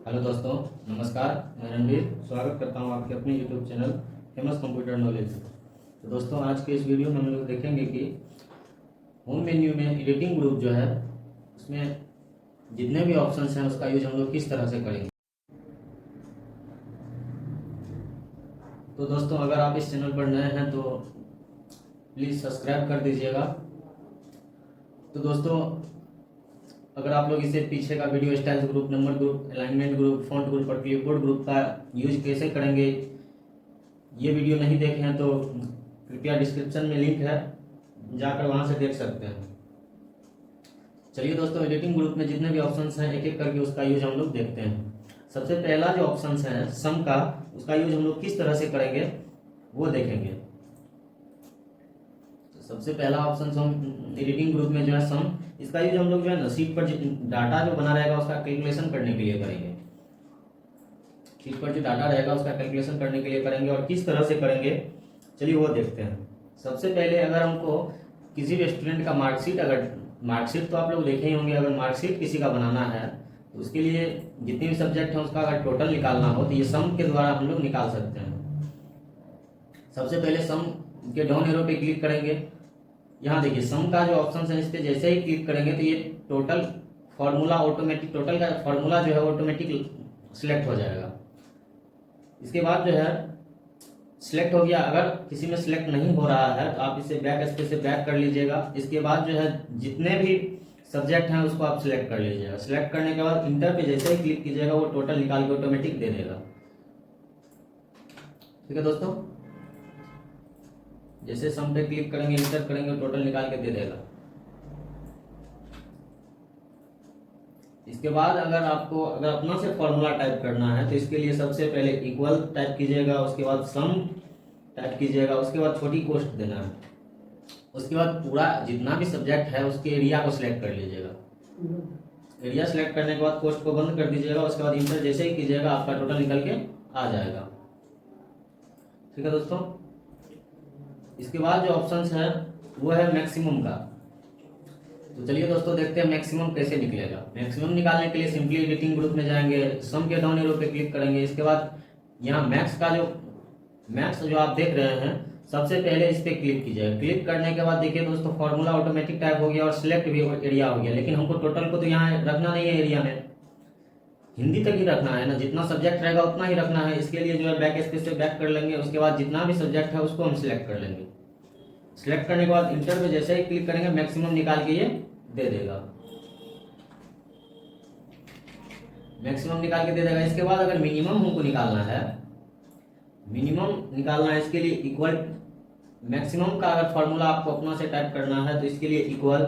Hello दोस्तों, नमस्कार। मैं रणवीर स्वागत करता हूं आपके अपने YouTube channel famous computer knowledge. तो दोस्तों, आज के इस वीडियो में हम लोग देखेंगे कि होम मेन्यू में एडिटिंग ग्रुप जो है उसमें जितने भी ऑप्शंस हैं उसका यूज हम लोग किस तरह से करेंगे। तो दोस्तों, अगर आप इस चैनल पर नए हैं तो प्लीज़ सब्सक्राइब कर दीजिएगा। तो दोस्तों, अगर आप लोग इसे पीछे का video styles group, number group, alignment group, font group और क्लिपबोर्ड ग्रुप का यूज कैसे करेंगे ये वीडियो नहीं देखे हैं तो कृपया डिस्क्रिप्शन में लिंक है, जाकर वहां से देख सकते हैं। चलिए दोस्तों, एडिटिंग ग्रुप में जितने भी ऑप्शंस हैं एक एक करके उसका यूज हम लोग देखते हैं। सबसे पहला जो ऑप्शंस है सम का, उसका यूज हम लोग किस तरह से करेंगे वो देखेंगे। तो सबसे पहला ऑप्शन हम एडिटिंग ग्रुप में जो है सम, इसका यूज हम लोग जो है ना शीट पर डाटा जो बना रहेगा उसका कैलकुलेशन करने के लिए करेंगे। शीट पर जो डाटा रहेगा उसका कैलकुलेशन करने के लिए करेंगे। और किस तरह से करेंगे चलिए वो देखते हैं। सबसे पहले अगर हमको किसी भी स्टूडेंट का मार्कशीट, अगर मार्कशीट तो आप लोग देखे ही होंगे, अगर मार्कशीट किसी का बनाना है तो उसके लिए जितने भी सब्जेक्ट हैं उसका अगर टोटल निकालना हो तो ये सम के द्वारा हम लोग निकाल सकते हैं। सबसे पहले सम के डाउन एरो पे क्लिक करेंगे। यहाँ देखिए सम का जो ऑप्शन है इस पर जैसे ही क्लिक करेंगे तो ये टोटल फॉर्मूला ऑटोमेटिक, टोटल का फॉर्मूला जो है ऑटोमेटिक सिलेक्ट हो जाएगा। इसके बाद जो है सिलेक्ट हो गया। अगर किसी में सिलेक्ट नहीं हो रहा है तो आप इसे बैक स्पेस से बैक कर लीजिएगा। इसके बाद जो है जितने भी सब्जेक्ट हैं उसको आप सिलेक्ट कर लीजिएगा। सिलेक्ट करने के बाद इंटर पे जैसे ही क्लिक कीजिएगा वो टोटल निकाल के ऑटोमेटिक दे देगा। ठीक है दोस्तों, जैसे सम पे क्लिक करेंगे, इंटर करेंगे, टोटल निकाल के दे देगा। इसके बाद अगर आपको अगर अपना से फॉर्मूला टाइप करना है तो इसके लिए सबसे पहले इक्वल टाइप कीजिएगा, उसके बाद सम टाइप कीजिएगा, उसके बाद छोटी कोष्ट देना है। उसके बाद पूरा जितना भी सब्जेक्ट है उसके एरिया को सिलेक्ट कर लीजिएगा। एरिया सिलेक्ट करने के बाद कोष्ट को बंद कर दीजिएगा। उसके बाद इंटर जैसे ही कीजिएगा आपका टोटल निकल के आ जाएगा। ठीक है दोस्तों, इसके बाद जो ऑप्शन है वो है मैक्सिमम का। तो चलिए दोस्तों देखते हैं मैक्सिमम कैसे निकलेगा। मैक्सिमम निकालने के लिए सिंपली एडिटिंग ग्रुप में जाएंगे, सम के डाउन एरो पे क्लिक करेंगे। इसके बाद यहाँ मैक्स का जो मैक्स जो आप देख रहे हैं सबसे पहले इस पे क्लिक कीजिए। क्लिक करने के बाद देखिए दोस्तों फॉर्मूला ऑटोमेटिक टाइप हो गया और सिलेक्ट भी एरिया हो गया। लेकिन हमको टोटल को तो यहाँ रखना नहीं है, एरिया में हिंदी तक ही रखना है ना, जितना सब्जेक्ट रहेगा उतना ही रखना है। इसके लिए जो है बैक स्पेस से बैक कर लेंगे। उसके बाद जितना भी सब्जेक्ट है उसको हम सिलेक्ट कर लेंगे। सिलेक्ट करने के बाद इंटर पे जैसे ही क्लिक करेंगे मैक्सिमम निकाल के ये दे देगा। मैक्सिमम निकाल के दे देगा। इसके बाद अगर मिनिमम हमको निकालना है, मिनिमम निकालना है, इसके लिए इक्वल मैक्सिमम का अगर फॉर्मूला आपको अपना से टाइप करना है तो इसके लिए इक्वल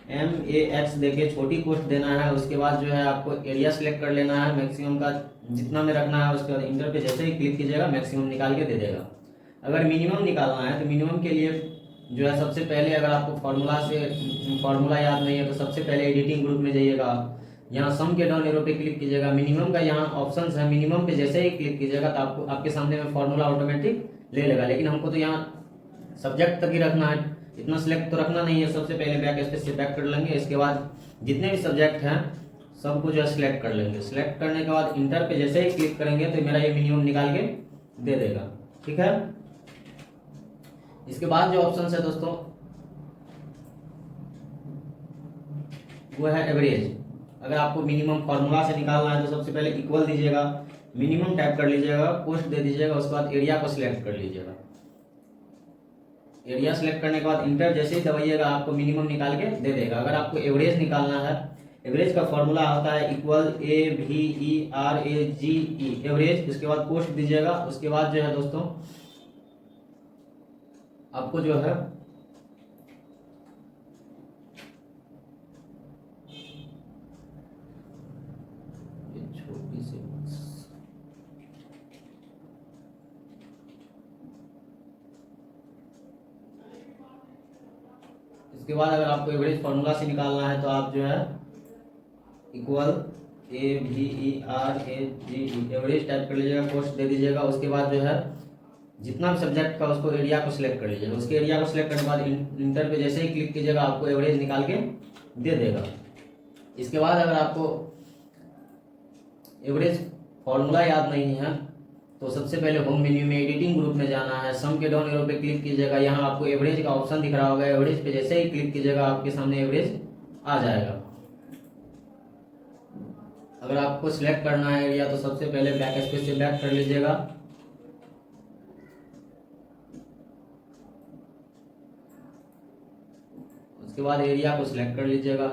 MAX देके छोटी कोष्ट देना है। उसके बाद जो है आपको एरिया सिलेक्ट कर लेना है मैक्सिमम का जितना में रखना है। उसके बाद इंटर पे जैसे ही क्लिक कीजिएगा मैक्सिमम निकाल के दे देगा। अगर मिनिमम निकालना है तो मिनिमम के लिए जो है सबसे पहले अगर आपको फॉर्मूला याद नहीं है तो सबसे पहले एडिटिंग ग्रुप में जाइएगा। यहाँ सम के डाउन एरो पे क्लिक कीजिएगा। मिनिमम का यहाँ ऑप्शन है, मिनिमम पे जैसे ही क्लिक कीजिएगा तो आपको आपके सामने में फॉर्मूला ऑटोमेटिक ले लेगा। लेकिन हमको तो यहाँ सब्जेक्ट तक ही रखना है, इतना सिलेक्ट तो रखना नहीं है। सबसे पहले बैक स्पेस से बैक कर लेंगे। इसके बाद जितने भी सब्जेक्ट हैं सबको जो है सिलेक्ट कर लेंगे। सिलेक्ट करने के बाद इंटर पे जैसे ही क्लिक करेंगे तो मेरा ये मिनिमम निकाल के दे देगा। ठीक है, इसके बाद जो ऑप्शन है दोस्तों वो है एवरेज। अगर आपको मिनिमम फॉर्मूला से निकालना है तो सबसे पहले इक्वल दीजिएगा, मिनिमम टाइप कर लीजिएगा, कोष्ट दे दीजिएगा। उसके बाद एरिया को सिलेक्ट कर लीजिएगा। एरिया सिलेक्ट करने के बाद इंटर जैसे ही दबाइएगा आपको मिनिमम निकाल के दे देगा। अगर आपको एवरेज निकालना है, एवरेज का फॉर्मूला होता है इक्वल AVERAGE एवरेज। उसके बाद कोष्ट दीजिएगा। उसके बाद जो है दोस्तों आपको जो है छोटी सी इसके बाद अगर आपको एवरेज फॉर्मूला से निकालना है तो आप जो है इक्वल AVERAGE एवरेज टाइप कर लीजिएगा, कोष्ट दे दीजिएगा। उसके बाद जो है जितना भी सब्जेक्ट का उसको एरिया को सिलेक्ट कर लीजिएगा। उसके एरिया को सिलेक्ट करने के बाद इंटर पे जैसे ही क्लिक कीजिएगा आपको एवरेज निकाल के दे देगा। इसके बाद अगर आपको एवरेज फॉर्मूला याद नहीं है तो सबसे पहले होम मेन्यू में एडिटिंग ग्रुप में जाना है, सम के डाउन एरो पे क्लिक कीजिएगा, यहाँ आपको एवरेज का ऑप्शन दिख रहा होगा, एवरेज पे जैसे ही क्लिक कीजिएगा आपके सामने एवरेज आ जाएगा। अगर आपको सिलेक्ट करना है एरिया तो सबसे पहले बैक स्पेस से बैक कर लीजिएगा। उसके बाद एरिया को सिलेक्ट कर लीजिएगा,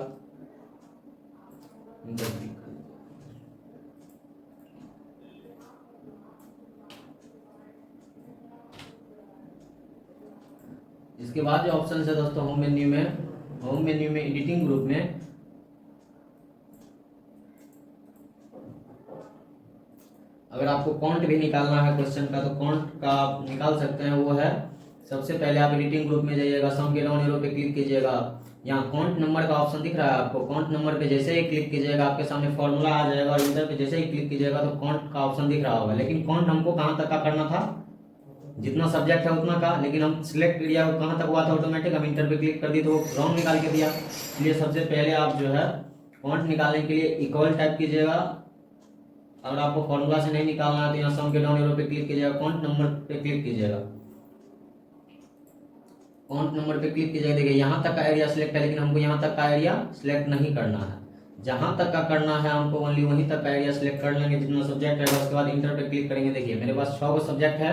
इसके बाद जो ऑप्शन है दोस्तों होम मेन्यू में एडिटिंग ग्रुप में अगर आपको कॉन्ट भी निकालना है क्वेश्चन का तो कॉन्ट का आप निकाल सकते हैं। वो है सबसे पहले आप एडिटिंग ग्रुप में जाइएगा, सम के डाउन एरो पे क्लिक कीजिएगा, यहाँ कॉन्ट नंबर का ऑप्शन दिख रहा है आपको, कॉन्ट नंबर पे जैसे ही क्लिक कीजिएगा आपके सामने फॉर्मूला आ जाएगा और इंटर पे जैसे ही क्लिक कीजिएगा तो कॉन्ट का ऑप्शन दिख रहा होगा। लेकिन कॉन्ट हमको कहाँ तक का करना था, जितना सब्जेक्ट है उतना का, लेकिन हम सिलेक्ट एरिया कहाँ तक हुआ था ऑटोमेटिक, हम इंटर पे क्लिक कर दी तो राउंड निकाल के दिया। इसलिए सबसे पहले आप जो है कॉन्ट निकालने के लिए इक्वल टाइप कीजिएगा। अगर आपको फॉर्मूला से नहीं निकालना है तो यहाँ सम के डाउन एरो पे क्लिक कीजिएगा, कॉन्ट नंबर पे क्लिक कीजिएगा, कॉन्ट नंबर पे क्लिक कीजिएगा। देखिए यहाँ तक का एरिया सिलेक्ट है, लेकिन हमको यहाँ तक का एरिया सिलेक्ट नहीं करना है, जहां तक का करना है हमको ओनली वहीं तक का एरिया सिलेक्ट कर लेंगे जितना सब्जेक्ट है। उसके बाद इंटर पे क्लिक करेंगे। देखिए मेरे पास 6 सब्जेक्ट है,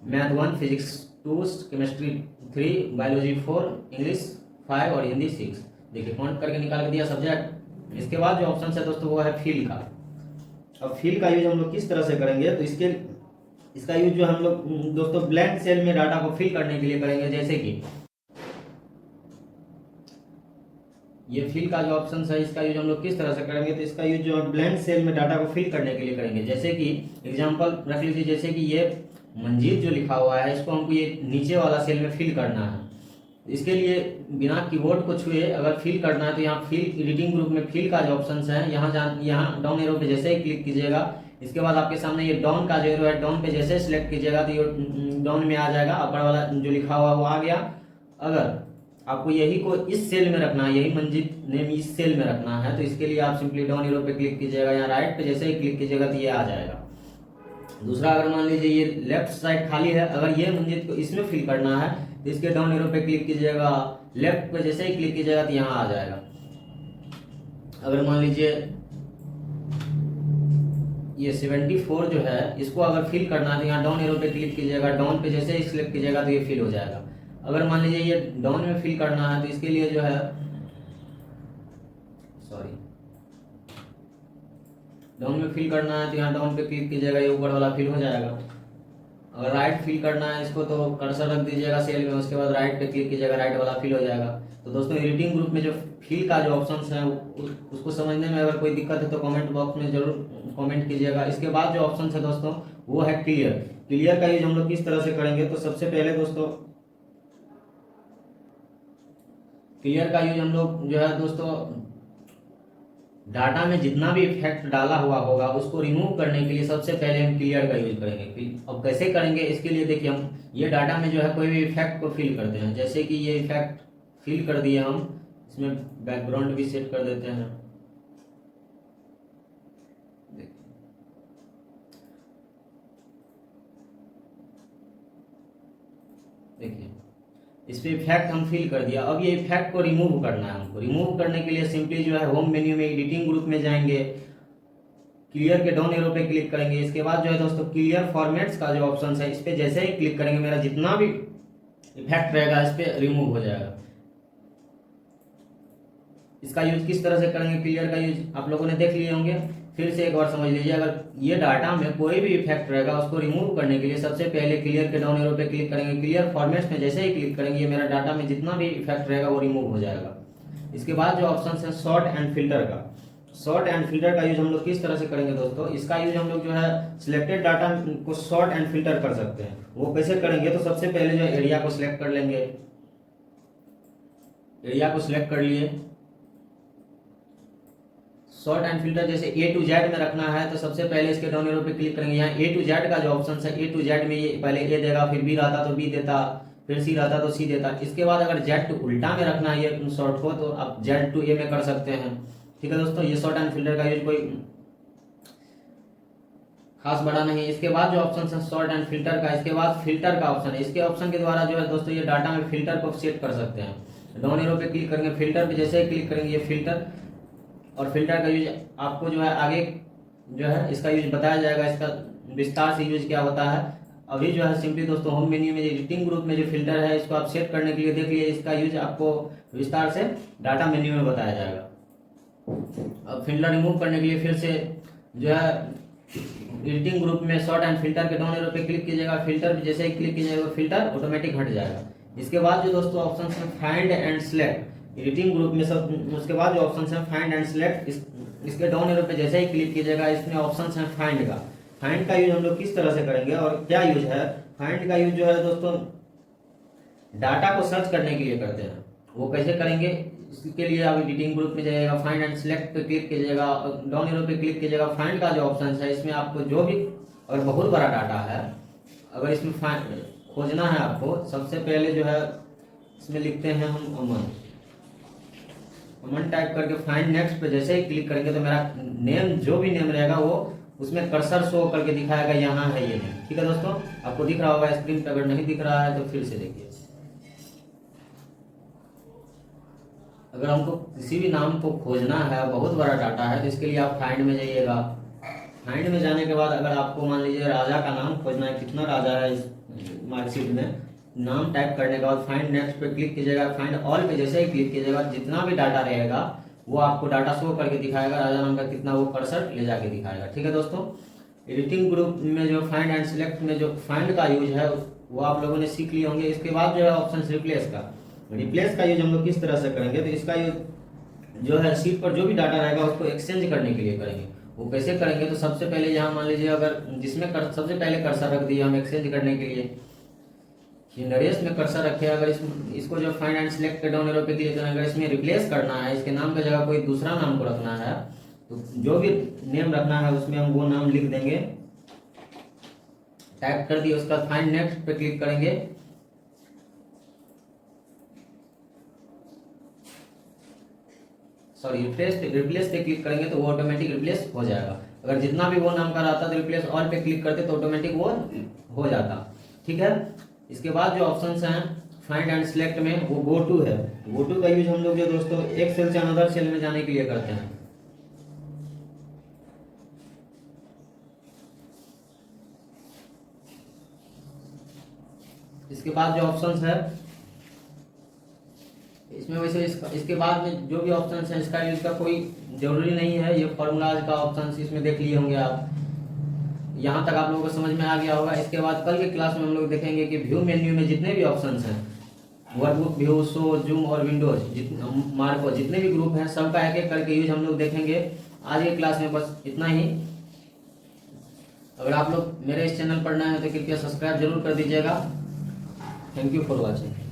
math 1, physics 2, chemistry 3, biology 4, English 5 और हिंदी 6। देखिए काउंट करके निकाल के दिया सब्जेक्ट। इसके बाद जो ऑप्शन है दोस्तों वो है फिल का। अब फिल का यूज हम लोग किस तरह से करेंगे तो इसका यूज जो हम लोग दोस्तों ब्लैंक सेल में डाटा को फिल करने के लिए करेंगे। जैसे कि ये फिल का जो ऑप्शन है इसका यूज हम लोग किस तरह से करेंगे तो इसका यूज जो ब्लैंक सेल में डाटा को फिल करने के लिए करेंगे। जैसे कि एग्जांपल रख लीजिए, जैसे कि ये मंजीत जो लिखा हुआ है इसको हमको ये नीचे वाला सेल में फिल करना है। इसके लिए बिना कीबोर्ड को छुए अगर फिल करना है तो यहाँ फिल एडिटिंग ग्रुप में फिल का जो ऑप्शन है यहाँ डाउन एरो पे जैसे ही क्लिक कीजिएगा, इसके बाद आपके सामने ये डाउन का जो एरो है डाउन पे जैसे सिलेक्ट कीजिएगा तो ये डाउन में आ जाएगा, अपर वाला जो लिखा हुआ वो आ गया। अगर आपको यही को इस सेल में रखना है, यही मंजीत नेम इस सेल में रखना है तो इसके लिए आप सिंपली डाउन एरो पे क्लिक कीजिएगा, यहाँ राइट पे जैसे ही क्लिक कीजिएगा तो ये आ जाएगा। दूसरा अगर मान लीजिए ये लेफ्ट साइड खाली है, अगर ये मंजीत को इसमें फिल करना है तो इसके डाउन एरो पे क्लिक कीजिएगा, लेफ्ट पे जैसे ही क्लिक कीजिएगा तो यहाँ आ जाएगा। अगर मान लीजिए ये 74 जो है इसको अगर फिल करना है तो यहाँ डाउन एरो पे क्लिक कीजिएगा, डाउन पे जैसे ही सिलेक्ट कीजिएगा तो ये फिल हो जाएगा। अगर मान लीजिए ये डाउन में फिल करना है तो इसके लिए जो है डाउन में फिल करना है तो यहाँ डाउन पे क्लिक कीजिएगा, ये ऊपर वाला फिल हो जाएगा। अगर राइट फिल करना है इसको तो कर्सर रख दीजिएगा सेल में, उसके बाद राइट पे क्लिक कीजिएगा, राइट वाला फिल हो जाएगा। तो दोस्तों एडिटिंग ग्रुप में जो फिल का जो ऑप्शन है उसको समझने में अगर कोई दिक्कत है तो कमेंट बॉक्स में जरूर कमेंट कीजिएगा। इसके बाद जो ऑप्शन है दोस्तों वो है क्लियर। क्लियर का यूज हम लोग किस तरह से करेंगे तो सबसे पहले दोस्तों क्लियर का यूज हम लोग जो है दोस्तों डाटा में जितना भी इफेक्ट डाला हुआ होगा उसको रिमूव करने के लिए सबसे पहले हम क्लियर का यूज करेंगे। अब कैसे करेंगे इसके लिए देखिए हम ये डाटा में जो है कोई भी इफेक्ट को फिल करते हैं। जैसे कि ये इफेक्ट फिल कर दिए हम, इसमें बैकग्राउंड भी सेट कर देते हैं। देखिए इस पे इफेक्ट हम फिल कर दिया। अब ये इफेक्ट को रिमूव करना है हमको। रिमूव करने के लिए सिंपली जो है होम मेन्यू में एडिटिंग ग्रुप में जाएंगे, क्लियर के डाउन एरो पे क्लिक करेंगे। इसके बाद जो है दोस्तों क्लियर फॉर्मेट्स का जो ऑप्शन है इस पे जैसे ही क्लिक करेंगे मेरा जितना भी इफेक्ट रहेगा इस पे रिमूव हो जाएगा। इसका यूज किस तरह से करेंगे, क्लियर का यूज आप लोगों ने देख लिए होंगे, फिर से एक बार समझ लीजिए। अगर ये डाटा में कोई भी इफेक्ट रहेगा उसको रिमूव करने के लिए सबसे पहले क्लियर के डाउन एरो पे क्लिक करेंगे, क्लियर फॉर्मेट्स में जैसे ही क्लिक करेंगे ये मेरा डाटा में जितना भी इफेक्ट रहेगा वो रिमूव हो जाएगा। इसके बाद जो ऑप्शन है सॉर्ट एंड फिल्टर का, सॉर्ट एंड फिल्टर का यूज हम लोग किस तरह से करेंगे दोस्तों, इसका यूज हम लोग जो है सिलेक्टेड डाटा को सॉर्ट एंड फिल्टर कर सकते हैं। वो कैसे करेंगे तो सबसे पहले जो एरिया को सिलेक्ट कर लेंगे, एरिया को सिलेक्ट कर लिए। सॉर्ट एंड फिल्टर जैसे A to Z में रखना है तो सबसे पहले इसके डाउन एरो पे क्लिक करेंगे। यहाँ A to Z का जो ऑप्शन है A to Z में ये पहले A देगा, फिर B रहता तो B देता, फिर C रहता तो C देता। इसके बाद अगर Z to उल्टा में रखना है ये शॉर्ट को तो आप Z to A में कर सकते हैं। ठीक है दोस्तों, ये शॉर्ट एंड फिल्टर का यूज कोई खास बड़ा नहीं। इसके बाद जो ऑप्शन है सॉर्ट एंड फिल्टर का, इसके बाद फिल्टर का ऑप्शन है। इसके ऑप्शन के द्वारा जो है दोस्तों ये डाटा में फिल्टर को सेट कर सकते हैं। डाउन एरो पे क्लिक करेंगे, फिल्टर पे जैसे ही क्लिक करेंगे ये फिल्टर, और फिल्टर का यूज आपको जो है आगे जो है इसका यूज बताया जाएगा, इसका विस्तार से यूज क्या होता है। अभी जो है सिंपली दोस्तों होम मेन्यू में एडिटिंग ग्रुप में जो फिल्टर है इसको आप सेट करने के लिए देख लिए, इसका यूज आपको विस्तार से डाटा मेन्यू में बताया जाएगा। अब फिल्टर रिमूव करने के लिए फिर से जो है एडिटिंग ग्रुप में सॉर्ट एंड फिल्टर के डाउन एरो पे क्लिक कीजिएगा, फिल्टर पे जैसे ही क्लिक कीजिएगा फिल्टर ऑटोमेटिक हट जाएगा। इसके बाद जो दोस्तों ऑप्शन है find and select, editing group में सब उसके बाद जो ऑप्शन है फाइंड एंड सिलेक्ट, इसके डाउन एरो पे जैसे ही क्लिक कीजिएगा इसमें ऑप्शन है फाइंड का। फाइंड का यूज हम लोग किस तरह से करेंगे और क्या यूज है। फाइंड का यूज जो है दोस्तों डाटा को सर्च करने के लिए करते हैं। वो कैसे करेंगे, इसके लिए आप एडिटिंग ग्रुप में जाइएगा, फाइंड एंड सिलेक्ट पे क्लिक कीजिएगा, डाउन एरो पे क्लिक कीजिएगा। फाइंड का जो ऑप्शन है इसमें आपको जो भी अगर बहुत बड़ा डाटा है, अगर इसमें खोजना है आपको, सबसे पहले जो है इसमें लिखते हैं हम अमन, अमन टाइप करके फाइंड नेक्स्ट पे जैसे ही क्लिक करेंगे तो मेरा नेम जो भी नेम रहेगा वो उसमें कर्सर शो करके दिखाएगा यहाँ है ये नेम। ठीक है दोस्तों, आपको दिख रहा होगा स्क्रीन पे, अगर नहीं दिख रहा है तो फिर से देखिए। अगर हमको किसी भी नाम को खोजना है, बहुत बड़ा डाटा है, तो इसके लिए आप फाइंड में जाइएगा। फाइंड में जाने के बाद अगर आपको मान लीजिए राजा का नाम खोजना है, कितना राजा है इस मार्कशीट में, नाम टाइप करने के बाद फाइंड नेक्स्ट पे क्लिक कीजिएगा, फाइंड ऑल पे जैसे ही क्लिक कीजिएगा जितना भी डाटा रहेगा वो आपको डाटा शो करके दिखाएगा, राजा नाम का कितना वो कर्सर ले जाके दिखाएगा। ठीक है दोस्तों, एडिटिंग ग्रुप में जो फाइंड एंड सिलेक्ट में जो फाइंड का यूज है वो आप लोगों ने सीख लिए होंगे। इसके बाद जो है ऑप्शन रिप्लेस का, रिप्लेस का यूज हम लोग किस तरह से करेंगे, तो इसका यूज जो है शीट पर जो भी डाटा रहेगा उसको एक्सचेंज करने के लिए करेंगे। वो कैसे करेंगे, तो सबसे पहले यहाँ मान लीजिए अगर जिसमें सबसे पहले कर्सर रख दिया हम एक्सचेंज करने के लिए, नरेश में कर्सर रखे, अगर इसको जो फाइंड एंड सिलेक्ट के डाउन एरो पे क्लिक करें, अगर इसमें रिप्लेस करना है, इसके नाम की जगह कोई दूसरा नाम को रखना है, तो जो भी नेम रखना है उसमें हम वो नाम लिख देंगे, टाइप कर दिए, उसका फाइंड नेक्स्ट पे क्लिक करेंगे, सॉरी रिप्लेस पे क्लिक करेंगे तो वो ऑटोमेटिक रिप्लेस हो जाएगा। अगर जितना भी वो नाम का रहता तो रिप्लेस ऑल पे क्लिक करते तो ऑटोमेटिक वो हो जाता। ठीक है, इसके बाद जो ऑप्शंस हैं फाइंड एंड सिलेक्ट में वो गो टू है। गो टू का यूज हम लोग जो दोस्तों एक सेल से अनदर सेल में जाने के लिए करते हैं। इसके बाद जो ऑप्शंस है इसमें वैसे इसके बाद में जो भी ऑप्शंस है इसका यूज का कोई जरूरी नहीं है। ये फॉर्मूलाज का ऑप्शन इसमें देख लिए होंगे आप, यहाँ तक आप लोगों को समझ में आ गया होगा। इसके बाद कल के क्लास में हम लोग देखेंगे कि व्यू मेन्यू में जितने भी ऑप्शंस हैं, वर्कबुक, व्यू, शो, जूम और विंडोज, मार्को, जितने भी ग्रुप हैं सबका एक एक करके यूज हम लोग देखेंगे आज के क्लास में। बस इतना ही। अगर आप लोग मेरे इस चैनल पर नए हैं तो कृपया सब्सक्राइब जरूर कर दीजिएगा। Thank you for watching.